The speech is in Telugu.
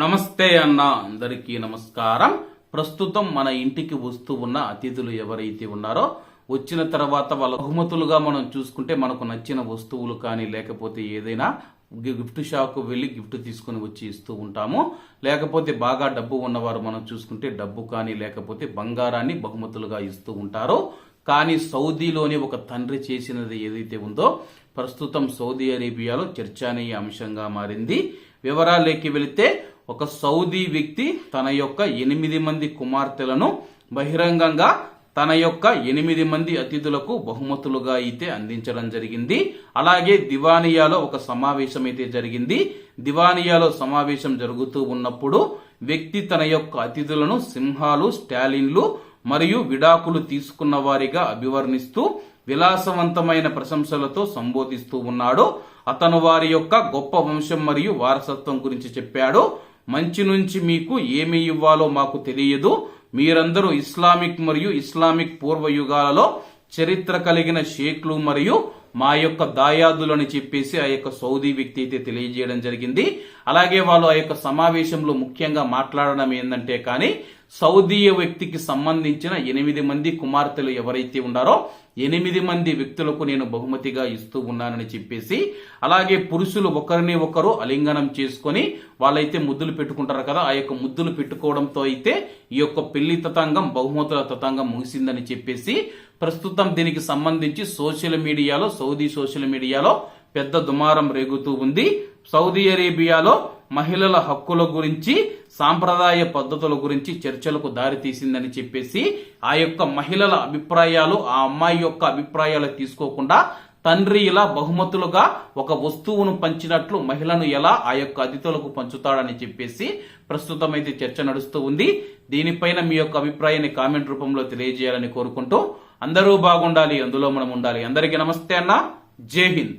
నమస్తే అన్న, అందరికీ నమస్కారం. ప్రస్తుతం మన ఇంటికి వస్తూ ఉన్న అతిథులు ఎవరైతే ఉన్నారో వచ్చిన తర్వాత వాళ్ళ బహుమతులుగా మనం చూసుకుంటే మనకు నచ్చిన వస్తువులు కానీ లేకపోతే ఏదైనా గిఫ్ట్ షాప్కు వెళ్ళి గిఫ్ట్ తీసుకుని వచ్చి ఇస్తూ ఉంటాము. లేకపోతే బాగా డబ్బు ఉన్నవారు మనం చూసుకుంటే డబ్బు కానీ లేకపోతే బంగారాన్ని బహుమతులుగా ఇస్తూ ఉంటారు. కానీ సౌదీలోని ఒక తండ్రి చేసినది ఏదైతే ఉందో ప్రస్తుతం సౌదీ అరేబియాలో చర్చనీయ అంశంగా మారింది. వివరాల్లోకి వెళితే ఒక సౌదీ వ్యక్తి తన యొక్క 8 మంది కుమార్తెలను బహిరంగంగా తన యొక్క 8 మంది అతిథులకు బహుమతులుగా అయితే అందించడం జరిగింది. అలాగే దివానియాలో ఒక సమావేశం అయితే జరిగింది. దివానియాలో సమావేశం జరుగుతూ ఉన్నప్పుడు వ్యక్తి తన యొక్క అతిథులను సింహాలు, స్టాలిన్లు మరియు విడాకులు తీసుకున్న వారిగా అభివర్ణిస్తూ విలాసవంతమైన ప్రశంసలతో సంబోధిస్తూ ఉన్నాడు. అతను వారి యొక్క గొప్ప వంశం మరియు వారసత్వం గురించి చెప్పాడు. మంచి నుంచి మీకు ఏమి ఇవ్వాలో మాకు తెలియదు. మీరందరూ ఇస్లామిక్ మరియు ఇస్లామిక్ పూర్వ యుగాలలో చరిత్ర కలిగిన షేక్లు మరియు మా యొక్క దాయాదులని చెప్పేసి ఆ యొక్క సౌదీ వ్యక్తి అయితే తెలియజేయడం జరిగింది. అలాగే వాళ్ళు ఆ యొక్క సమావేశంలో ముఖ్యంగా మాట్లాడడం ఏంటంటే కానీ సౌదీ వ్యక్తికి సంబంధించిన 8 మంది కుమార్తెలు ఎవరైతే ఉన్నారో 8 మంది వ్యక్తులకు నేను బహుమతిగా ఇస్తూ ఉన్నానని చెప్పేసి, అలాగే పురుషులు ఒకరిని ఒకరు అలింగనం చేసుకొని వాళ్ళైతే ముద్దులు పెట్టుకుంటారు కదా, ఆ యొక్క ముద్దులు పెట్టుకోవడంతో అయితే ఈ యొక్క పెళ్లి తతంగం బహుమతుల తతంగం ముగిసిందని చెప్పేసి ప్రస్తుతం దీనికి సంబంధించి సౌదీ సోషల్ మీడియాలో పెద్ద దుమారం రేగుతూ ఉంది. సౌదీ అరేబియాలో మహిళల హక్కుల గురించి, సాంప్రదాయ పద్ధతుల గురించి చర్చలకు దారి తీసిందని చెప్పేసి ఆ యొక్క మహిళల అభిప్రాయాలు, ఆ అమ్మాయి యొక్క అభిప్రాయాలు తీసుకోకుండా తండ్రి ఇలా బహుమతులుగా ఒక వస్తువును పంచినట్లు మహిళను ఎలా ఆ యొక్క అతిథులకు పంచుతాడని చెప్పేసి ప్రస్తుతం అయితే చర్చ నడుస్తూ ఉంది. దీనిపైన మీ యొక్క అభిప్రాయాన్ని కామెంట్ రూపంలో తెలియజేయాలని కోరుకుంటూ అందరూ బాగుండాలి, అందులో మనం ఉండాలి. అందరికీ నమస్తే అన్న, జై హింద్.